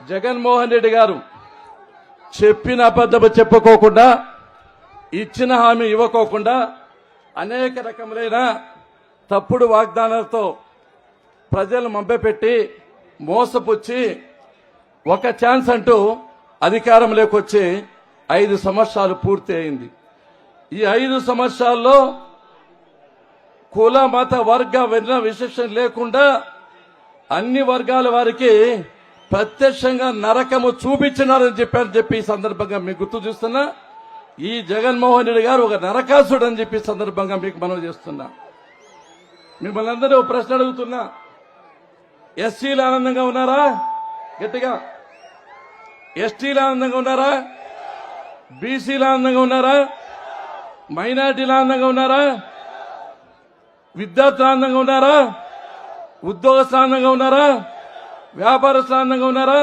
జగన్మోహన్ రెడ్డి గారు చెప్పిన అబద్ధము చెప్పుకోకుండా ఇచ్చిన హామీ ఇవ్వకోకుండా అనేక రకములైన తప్పుడు వాగ్దానాలతో ప్రజలు మభ్యపెట్టి మోసపుచ్చి ఒక ఛాన్స్ అంటూ అధికారంలోకి వచ్చి 5 సంవత్సరాలు పూర్తి అయింది. ఈ 5 సంవత్సరాల్లో కుల మత వర్గ విశేషం లేకుండా అన్ని వర్గాల వారికి ప్రత్యక్షంగా నరకము చూపించినారని చెప్పి ఈ సందర్భంగా మీకు గుర్తు చేస్తున్నా. ఈ జగన్మోహన్ రెడ్డి గారు ఒక నరకాసుడు అని చెప్పి సందర్భంగా మీకు మనవి చేస్తున్నా. మిమ్మల్ని అందరూ ప్రశ్న అడుగుతున్నా, ఎస్సీలు ఆనందంగా ఉన్నారా? గట్టిగా. ఎస్టీలు ఆనందంగా ఉన్నారా? బీసీలు ఆనందంగా ఉన్నారా? మైనార్టీలు ఆనందంగా ఉన్నారా? విద్యార్థులు ఆనందంగా ఉన్నారా? ఉద్యోగస్తులు ఆనందంగా ఉన్నారా? వ్యాపారస్తులు ఆనందంగా ఉన్నారా?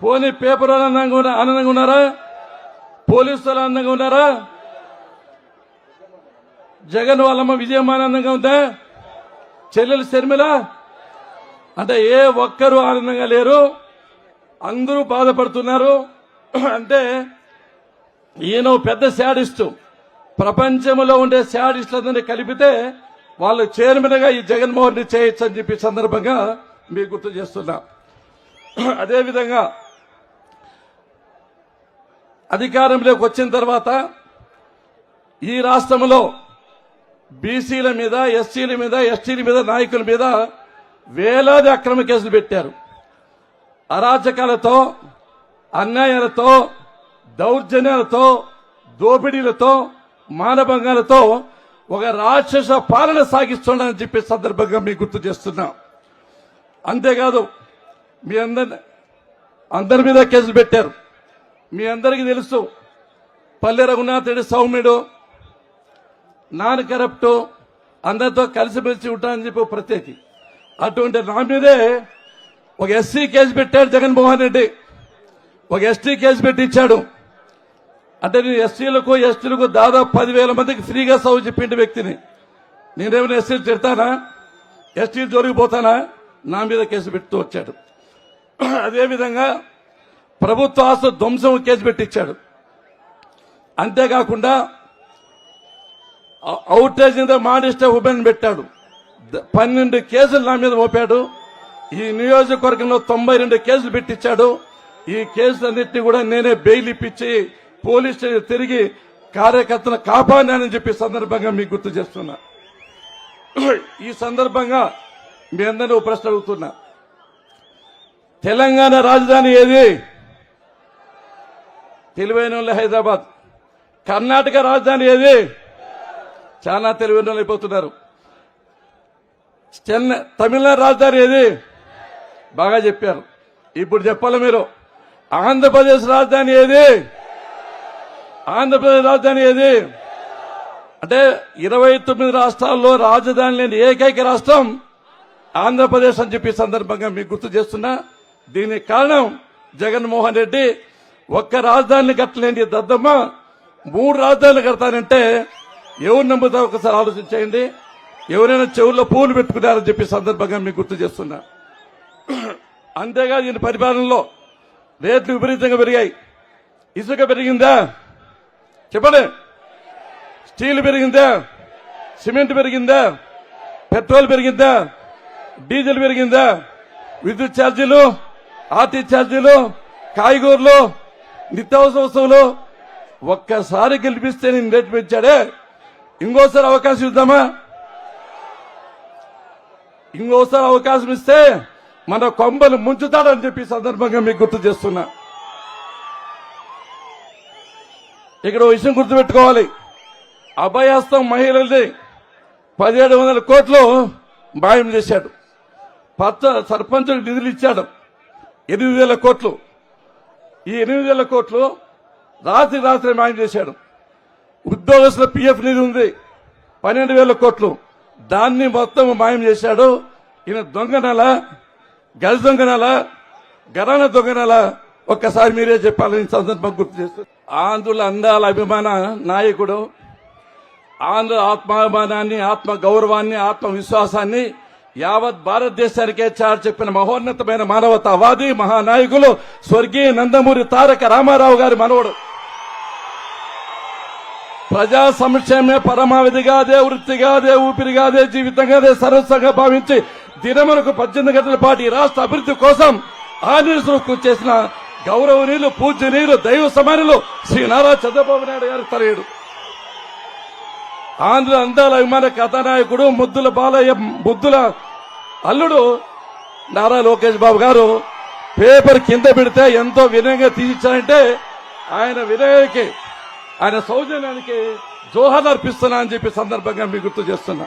పోనీ పేపర్ ఆనందంగా ఉన్నారా? పోలీసులు ఆనందంగా ఉన్నారా? జగన్ వాళ్ళమ్మ విజయం ఆనందంగా ఉందా? చెల్లెలు శర్మిల అంటే ఏ ఒక్కరూ ఆనందంగా లేరు, అందరూ బాధపడుతున్నారు. అంటే ఈయన పెద్ద శాడిస్టు, ప్రపంచంలో ఉండే శాడిస్టులందరినీ కలిపితే వాళ్ళు చైర్మన్ గా ఈ జగన్మోహన్ రెడ్డి చేయొచ్చు అని చెప్పి సందర్భంగా మీకు గుర్తు చేస్తున్నా. అదేవిధంగా అధికారంలోకి వచ్చిన తర్వాత ఈ రాష్ట్రంలో బీసీల మీద, ఎస్సీల మీద, ఎస్టీల మీద, నాయకుల మీద వేలాది అక్రమ కేసులు పెట్టారు. అరాచకాలతో, అన్యాయాలతో, దౌర్జన్యాలతో, దోపిడీలతో, మానభంగాలతో ఒక రాక్షస పాలన సాగిస్తున్నారని చెప్పే సందర్భంగా మీకు గుర్తు చేస్తున్నా. అంతేకాదు మీ అందరి మీద కేసులు పెట్టారు. మీ అందరికీ తెలుసు, పల్లె రఘునాథ్ రెడ్డి సౌమ్యుడు, నాన్ కరప్టు, అందరితో కలిసిమెలిసి ఉంటానని చెప్పి ప్రత్యేకి. అటువంటి నా మీదే ఒక ఎస్సీ కేసు పెట్టాడు జగన్మోహన్ రెడ్డి, ఒక ఎస్టీ కేసు పెట్టించాడు. అంటే నేను ఎస్సీలకు ఎస్టీలకు దాదాపు 10,000 మందికి ఫ్రీగా సౌ చెప్పిండే వ్యక్తిని. నేనేమైనా ఎస్సీలు తిడతానా? ఎస్టీలు జోలికిపోతానా? నా మీద కేసు పెడుతూ వచ్చాడు. అదేవిధంగా ప్రభుత్వ ఆస్తుల ధ్వంసం కేసు పెట్టించాడు. అంతేకాకుండా అవుటేజ్ మాడిస్టే ఉమెన్ పెట్టాడు. 12 కేసులు నా మీద మోపాడు. ఈ నియోజకవర్గంలో 92 కేసులు పెట్టించాడు. ఈ కేసులన్నింటినీ కూడా నేనే బెయిల్ ఇప్పించి పోలీస్ స్టేషన్ తిరిగి కార్యకర్తను కాపాడానని చెప్పి సందర్భంగా మీకు గుర్తు చేస్తున్నా. ఈ సందర్భంగా మీ అందరినీ ప్రశ్న అడుగుతున్నా, తెలంగాణ రాజధాని ఏది? తెలివైన హైదరాబాద్. కర్ణాటక రాజధాని ఏది? చాలా తెలివైన వాళ్ళు అయిపోతున్నారు. తమిళనాడు రాజధాని ఏది? బాగా చెప్పారు. ఇప్పుడు చెప్పాలి మీరు. ఆంధ్రప్రదేశ్ రాజధాని ఏది? ఆంధ్రప్రదేశ్ రాజధాని ఏది? అంటే 29 రాష్ట్రాల్లో రాజధాని లేని ఏకైక రాష్ట్రం ఆంధ్రప్రదేశ్ అని చెప్పి సందర్భంగా మీకు గుర్తు చేస్తున్నా. దీనికి కారణం జగన్మోహన్ రెడ్డి. ఒక్క రాజధానిని కట్టలేని దద్దమ్మ 3 రాజధానులు కడతానంటే ఎవరు నమ్ముతారు? ఒకసారి ఆలోచించేయండి. ఎవరైనా చెవుల్లో పూలు పెట్టుకున్నారని చెప్పి సందర్భంగా మీకు గుర్తు చేస్తున్నా. అంతేకాదు ఈయన పరిపాలనలో రేట్లు విపరీతంగా పెరిగాయి. ఇసుక పెరిగిందా? చెప్పండి. స్టీల్ పెరిగిందా? సిమెంట్ పెరిగిందా? పెట్రోల్ పెరిగిందా? డీజిల్ పెరిగిందా? విద్యుత్ ఛార్జీలు, ఆర్టీ ఛార్జీలు, కాయగూరలు, నిత్యావసర వస్తువులు. ఒక్కసారి గెలిపిస్తే నేను రేటు పెంచాడే, ఇంకోసారి అవకాశం ఇద్దామా? ఇంకోసారి అవకాశం ఇస్తే మన కొంబలు ముంచుతాడని చెప్పి సందర్భంగా మీకు గుర్తు చేస్తున్నా. ఇక్కడ విషయం గుర్తుపెట్టుకోవాలి. అభయహస్తం మహిళలది 1700 కోట్లు మాయం చేశాడు. సర్పంచులకు నిధులు ఇచ్చాడు 8,000 కోట్లు. ఈ 8,000 కోట్లు రాత్రి మాయం చేశాడు. ఉద్యోగస్తుల పిఎఫ్ నిధి ఉంది 12,000 కోట్లు. దాన్ని మొత్తం మాయం చేశాడు. ఈయన దొంగనల, గజ దొంగనల, గరాన దొంగనల. ఒక్కసారి మీరే చెప్పాలని సందర్భం గుర్తు చేస్తారు. ఆంధ్రుల అందాల అభిమాన నాయకుడు, ఆంధ్ర ఆత్మాభిమానాన్ని, ఆత్మ గౌరవాన్ని, ఆత్మవిశ్వాసాన్ని యావత్ భారతదేశానికే చాటి చెప్పిన మహోన్నతమైన మానవతావాది మహానాయకులు స్వర్గీయ నందమూరి తారక రామారావు గారి మనవడు. ప్రజా సంక్షేమే పరమావధిగా, అదే వృత్తిగా, అదే ఊపిరిగా, అదే జీవితంగా, అదే సర్వస్వంగా భావించి దినమునకు 18 గంటల పాటు ఈ రాష్ట్ర అభివృద్ధి కోసం ఆనిర్సులు కృషి చేసిన గౌరవనీయులు, పూజ్యనీయులు, దైవ సమానులు శ్రీ నారా చంద్రబాబు నాయుడు గారి తనయుడు, ఆంధ్ర అందాల అభిమాన కథానాయకుడు, ముద్దుల బాలయ్య ముద్దుల అల్లుడు నారా లోకేష్ బాబు గారు పేపర్ కింద పెడితే ఎంతో వినయంగా తీయించారంటే ఆయన వినయానికి, ఆయన సౌజన్యానికి జోహార్ అర్పిస్తున్నా అని చెప్పి సందర్భంగా మీకు గుర్తు చేస్తున్నా.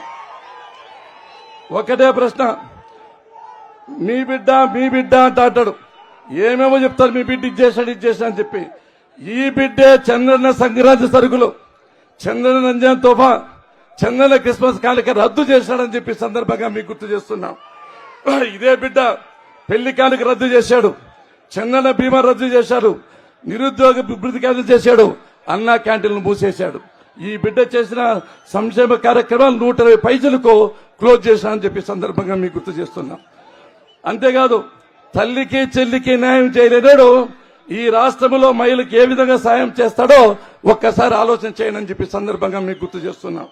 ఒకటే ప్రశ్న, మీ బిడ్డ అంటాడు. ఏమేమో చెప్తారు, మీ బిడ్డ ఇచ్చేసాడు అని చెప్పి. ఈ బిడ్డే చంద్రన్న సంక్రాంతి సరుకులు, చంద్రన రంజాన్ తోఫా, చంద్రన క్రిస్మస్ కానుక రద్దు చేశాడని చెప్పి సందర్భంగా మీకు గుర్తు చేస్తున్నాం. ఇదే బిడ్డ పెళ్లి కానుక రద్దు చేశాడు, చంద్రన బీమా రద్దు చేశాడు, నిరుద్యోగ అభివృద్ధి కేంద్రం చేశాడు, అన్నా క్యాంటీన్లు మూసేశాడు. ఈ బిడ్డ చేసిన సంక్షేమ కార్యక్రమాలు 120 పైసలకు క్లోజ్ చేశానని చెప్పి సందర్భంగా మీకు గుర్తు చేస్తున్నాం. అంతేకాదు తల్లికి చెల్లికి న్యాయం చేయలేనాడు ఈ రాష్ట్రంలో మహిళలకు ఏ విధంగా సాయం చేస్తాడో ఒక్కసారి ఆలోచన చేయనని చెప్పి సందర్భంగా మీకు గుర్తు చేస్తున్నాం.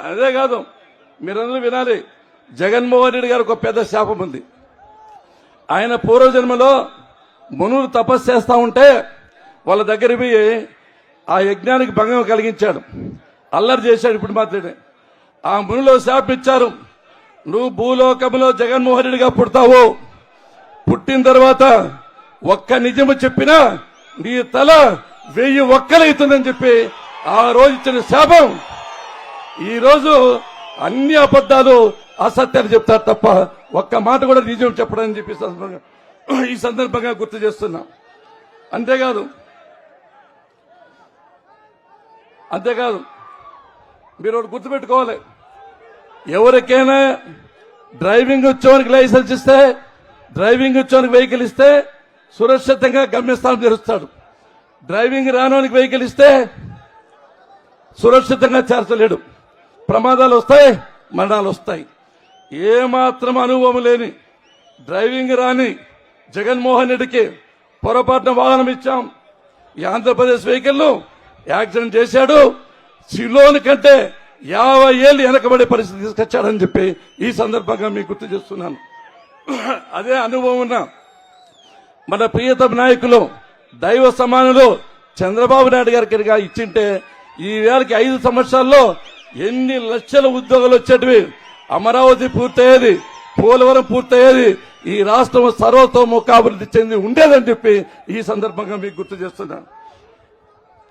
అదే కాదు, మీరందరూ వినాలి, జగన్మోహన్ రెడ్డి గారికి ఒక పెద్ద శాపం ఉంది. ఆయన పూర్వజన్మలో మునులు తపస్సు చేస్తా ఉంటే వాళ్ళ దగ్గర పోయి ఆ యజ్ఞానికి భంగం కలిగించాడు, అల్లరి చేశాడు. ఇప్పుడు మాత్రమే ఆ మునులో శాపం ఇచ్చారు, నువ్వు భూలోకంలో జగన్మోహన్ రెడ్డిగా పుడతావు, పుట్టిన తర్వాత ఒక్క నిజము చెప్పినా నీ తల 1000 ఒక్కలవుతుందని చెప్పి ఆ రోజు ఇచ్చిన శాపం ఈ రోజు అన్ని అబద్దాలు అసత్యాలు చెప్తారు తప్ప ఒక్క మాట కూడా నిజం చెప్పడని చెప్పి ఈ సందర్భంగా గుర్తు చేస్తున్నా. అంతేకాదు మీరు ఒకటి గుర్తుపెట్టుకోవాలి, ఎవరికైనా డ్రైవింగ్ వచ్చేవానికి లైసెన్స్ ఇస్తే, డ్రైవింగ్ వచ్చేవానికి వెహికల్ ఇస్తే సురక్షితంగా గమ్యస్థానం చేరుస్తాడు. డ్రైవింగ్ రానోనికి వెహికల్ ఇస్తే సురక్షితంగా చేర్చలేడు, ప్రమాదాలు వస్తాయి, మరణాలు వస్తాయి. ఏమాత్రం అనుభవం లేని డ్రైవింగ్ రాని జగన్మోహన్ రెడ్డికి పొరపాటున వాహనం ఇచ్చాం, ఈ ఆంధ్రప్రదేశ్ వెహికల్ యాక్సిడెంట్ చేశాడు, సిలోని కంటే 50 ఏళ్ళు వెనకబడే పరిస్థితి తీసుకొచ్చాడని చెప్పి ఈ సందర్భంగా మీకు గుర్తు చేస్తున్నాను. అదే అనుభవం ఉన్న మన ప్రియతమ నాయకులు, దైవ సమానులు చంద్రబాబు నాయుడు గారికి ఇచ్చింటే ఈ వేళకి 5 సంవత్సరాల్లో ఎన్ని లక్షల ఉద్యోగాలు వచ్చేటివి, అమరావతి పూర్తయ్యేది, పోలవరం పూర్తయ్యేది, ఈ రాష్ట్రం సర్వతోముఖాభివృద్ధి చెంది ఉండేదని చెప్పి ఈ సందర్భంగా మీకు గుర్తు చేస్తున్నాను.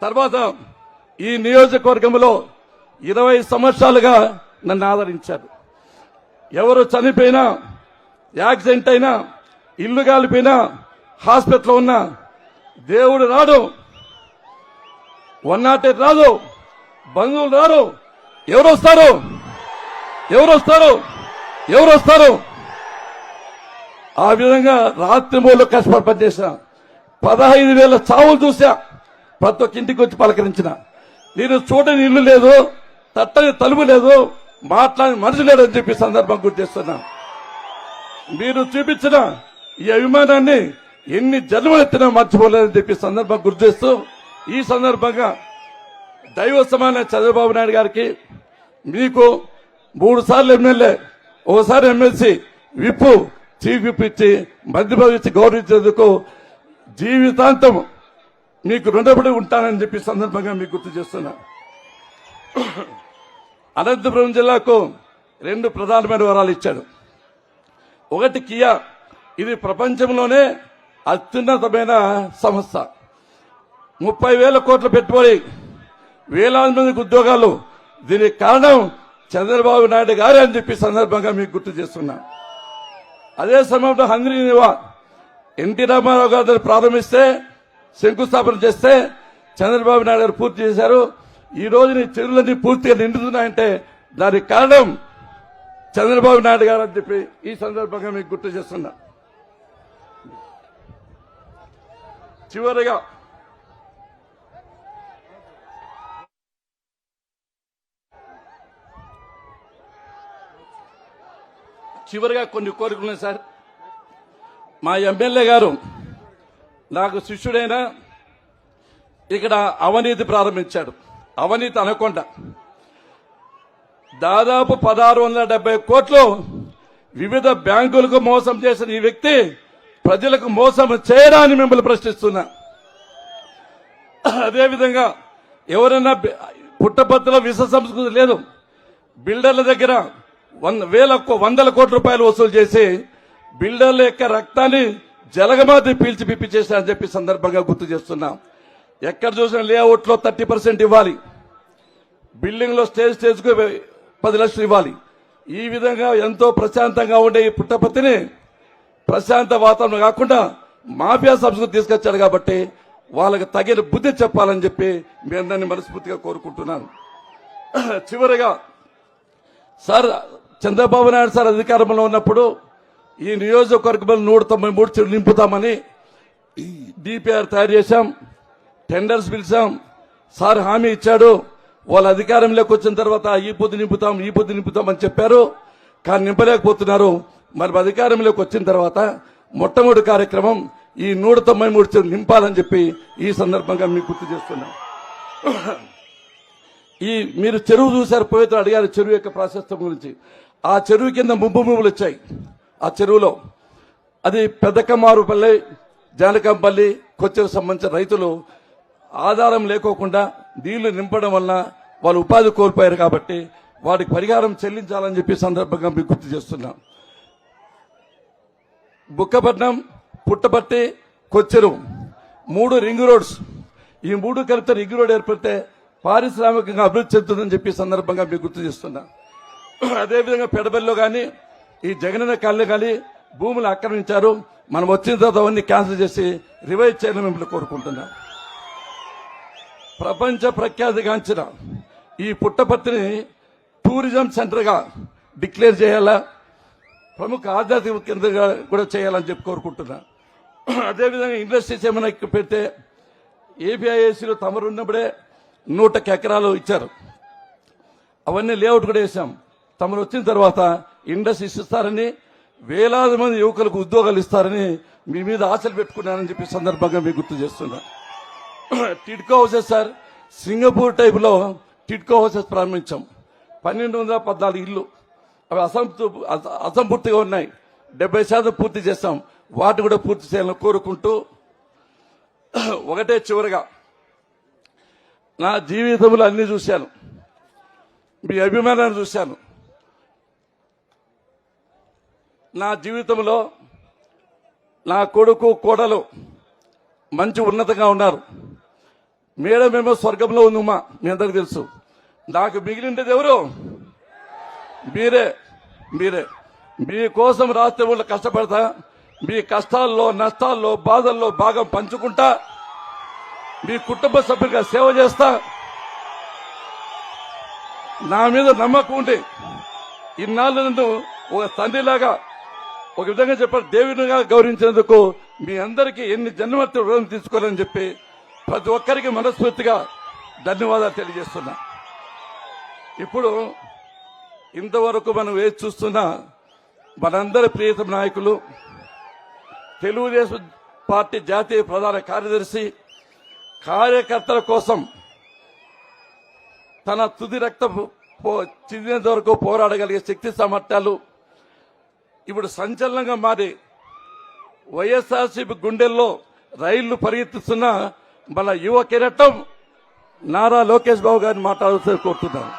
తర్వాత ఈ నియోజకవర్గంలో 20 సంవత్సరాలుగా నన్ను ఆదరించారు. ఎవరు చనిపోయినా, యాక్సిడెంట్ అయినా, ఇల్లు కాలిపోయినా, హాస్పిటల్లో ఉన్నా దేవుడు రాడు, 108 రాదు, బంధువులు రారు, ఎవరు వస్తారు? ఆ విధంగా రాత్రి మూలు కష్టపడి పనిచేసా, 15,000 చావులు చూసా, ప్రతి ఒక్క ఇంటికి వచ్చి పలకరించిన. నేను చూడని ఇల్లు లేదు, తట్టని తలుపు లేదు, మాట్లాడిన మనిషి లేదని చెప్పి సందర్భం గుర్తు చేస్తున్నా. మీరు చూపించిన ఈ అభిమానాన్ని ఎన్ని జన్మలెత్తినా మర్చిపోలేదని చెప్పి సందర్భం గుర్తు చేస్తూ ఈ సందర్భంగా దైవ సమాన చంద్రబాబు నాయుడు గారికి, మీకు 3 సార్లు ఎమ్మెల్యే, ఓసారి ఎమ్మెల్సీ, విప్పు, చీఫ్ విప్ ఇచ్చి మధ్యప్రదేశ్ ఇచ్చి గౌరవించేందుకు జీవితాంతం మీకు రుణపడి ఉంటానని చెప్పి సందర్భంగా మీకు గుర్తు చేస్తున్నా. అనంతపురం జిల్లాకు 2 ప్రధానమైన వరాలు ఇచ్చాడు. ఒకటి కియా, ఇది ప్రపంచంలోనే అత్యున్నతమైన సంస్థ, 30,000 కోట్ల పెట్టుబడి, వేలాది మందికి ఉద్యోగాలు. దీనికి కారణం చంద్రబాబు నాయుడు గారే అని చెప్పి సందర్భంగా మీకు గుర్తు చేస్తున్నా. అదే సమయంలో హంద్రీ నివా ఎన్టీ రామారావు గారు ప్రారంభిస్తే, శంకుస్థాపన చేస్తే చంద్రబాబు నాయుడు గారు పూర్తి చేశారు. ఈ రోజు నీ చెరువులన్నీ పూర్తిగా నిండుతున్నాయంటే దానికి కారణం చంద్రబాబు నాయుడు గారు అని చెప్పి ఈ సందర్భంగా మీకు గుర్తు చేస్తున్నా. చివరిగా చివరిగా కొన్ని కోరికలు ఉన్నాయి సార్. మా ఎమ్మెల్యే గారు నాకు శిష్యుడైన ఇక్కడ అవినీతి ప్రారంభించాడు. అవినీతి అనకుండా దాదాపు 1670 కోట్లు వివిధ బ్యాంకులకు మోసం చేసిన ఈ వ్యక్తి ప్రజలకు మోసం చేయడాన్ని మిమ్మల్ని ప్రశ్నిస్తున్నా. అదేవిధంగా ఎవరైనా పుట్టపత్తుల విష సంస్కృతి లేదు, బిల్డర్ల దగ్గర వందల కోట్ల రూపాయలు వసూలు చేసి బిల్డర్ల యొక్క రక్తాన్ని జలగమాది పీల్చి పిప్పి చేశారని చెప్పి సందర్భంగా గుర్తు చేస్తున్నాం. ఎక్కడ చూసిన లేఅవుట్ లో 30% ఇవ్వాలి, బిల్డింగ్ లో స్టేజ్ కు 10 లక్షలు ఇవ్వాలి. ఈ విధంగా ఎంతో ప్రశాంతంగా ఉండే ఈ పుట్టపర్తిని ప్రశాంత వాతావరణం కాకుండా మాఫియా సంస్కృతి తీసుకొచ్చాడు. కాబట్టి వాళ్ళకి తగిన బుద్ధి చెప్పాలని చెప్పి మీ అందరినీ మనస్ఫూర్తిగా కోరుకుంటున్నాను. చివరిగా సార్, చంద్రబాబు నాయుడు సార్ అధికారంలో ఉన్నప్పుడు ఈ నియోజకవర్గంలో 193 చెరువులు నింపుతామని డిపిఆర్ తయారు చేశాం, టెండర్స్ పిలిచాం. సార్ హామీ ఇచ్చాడు. వాళ్ళ అధికారంలోకి వచ్చిన తర్వాత ఈ పొద్దు నింపుతాం అని చెప్పారు, కానీ నింపలేకపోతున్నారు. మరి అధికారంలోకి వచ్చిన తర్వాత మొట్టమొదటి కార్యక్రమం ఈ 193 చెరువులు నింపాలని చెప్పి ఈ సందర్భంగా మీకు గుర్తు చేస్తున్నాం. మీరు చెరువు చూశారు, పోయితే అడిగారు చెరువు యొక్క ప్రాశస్త్యం గురించి. ఆ చెరువు కింద ముబ్బులు వచ్చాయి. ఆ చెరువులో అది పెద్దకమారుపల్లి, జానకంపల్లి, కొచ్చెకు సంబంధించిన రైతులు ఆధారం లేకోకుండా నీళ్లు నింపడం వల్ల వాళ్ళు ఉపాధి కోల్పోయారు. కాబట్టి వాటికి పరిహారం చెల్లించాలని చెప్పి సందర్భంగా మీకు గుర్తు చేస్తున్నాం. బుక్కపట్నం, పుట్టపర్తి, కొచ్చెరు 3 రింగ్ రోడ్స్, ఈ 3 కలిపితే రింగ్ రోడ్ ఏర్పడితే పారిశ్రామికంగా అభివృద్ధి చెందుతుందని చెప్పి సందర్భంగా మీకు గుర్తు చేస్తున్నా. అదేవిధంగా పెడబెల్లో కానీ ఈ జగనన్న కాలనీ కానీ భూములు ఆక్రమించారు. మనం వచ్చిన తర్వాత అవన్నీ క్యాన్సిల్ చేసి రివైజ్ చేయాలని మిమ్మల్ని కోరుకుంటున్నా. ప్రపంచ ప్రఖ్యాతిగాంచిన ఈ పుట్టపర్తిని టూరిజం సెంటర్ గా డిక్లేర్ చేయాలా, ప్రముఖ ఆధ్యాత్మిక కేంద్రంగా కూడా చేయాలని చెప్పి కోరుకుంటున్నా. అదేవిధంగా ఇండస్ట్రీస్ ఏమైనా పెడితే ఏపీఐఏసీలో తమరు ఉన్నప్పుడే 100 ఎకరాలు ఇచ్చారు, అవన్నీ లేఅవుట్ కూడా వేశాం. తమరు వచ్చిన తర్వాత ఇండస్ట్రీస్ ఇస్తారని, వేలాది మంది యువకులకు ఉద్యోగాలు ఇస్తారని మీ మీద ఆశలు పెట్టుకున్నానని చెప్పి సందర్భంగా మీకు గుర్తు చేస్తున్నా. TIDCO houses sir, Singapore type లో టిడ్కో హౌసెస్ ప్రారంభించాం. 1214 ఇల్లు, అవి అసంపూర్తిగా ఉన్నాయి. 70% పూర్తి చేస్తాం. వాటి కూడా పూర్తి చేయాలని కోరుకుంటూ ఒకటే చివరిగా, నా జీవితంలో అన్ని చూశాను, మీ అభిమానాన్ని చూశాను. నా జీవితంలో నా కొడుకు కోడలు మంచి ఉన్నతంగా ఉన్నారు. మేడమేమో స్వర్గంలో ఉందమ్మా, మీ అందరికి తెలుసు. నాకు మిగిలిండేది ఎవరు? మీరే. మీకోసం రాష్ట్రంలో కష్టపడతా, మీ కష్టాల్లో, నష్టాల్లో, బాధల్లో భాగం పంచుకుంటా, మీ కుటుంబ సభ్యులుగా సేవ చేస్తా. నా మీద నమ్మకం ఉండి ఇన్నాళ్ళు నన్ను ఒక తండ్రిలాగా, ఒక విధంగా చెప్పారు, దేవునిగా గౌరవించినందుకు మీ అందరికీ ఎన్ని జన్మత్వ రుణం తీసుకోవాలని చెప్పి ప్రతి ఒక్కరికి మనస్ఫూర్తిగా ధన్యవాదాలు తెలియజేస్తున్నా. ఇప్పుడు ఇంతవరకు మనం వేచి చూస్తున్న మనందరి ప్రియతమ నాయకులు, తెలుగుదేశం పార్టీ జాతీయ ప్రధాన కార్యదర్శి, కార్యకర్తల కోసం తన తుది రక్తం చిందినంత వరకు పోరాడగలిగే శక్తి సామర్థ్యాలు ఇప్పుడు సంచలనంగా మారి వైఎస్ఆర్సీపీ గుండెల్లో రైళ్లు పరిగెత్తిస్తున్న మన యువ కిరీటం నారా లోకేష్ బాబు గారిని మాట్లాడాల్సి కోరుతున్నాను.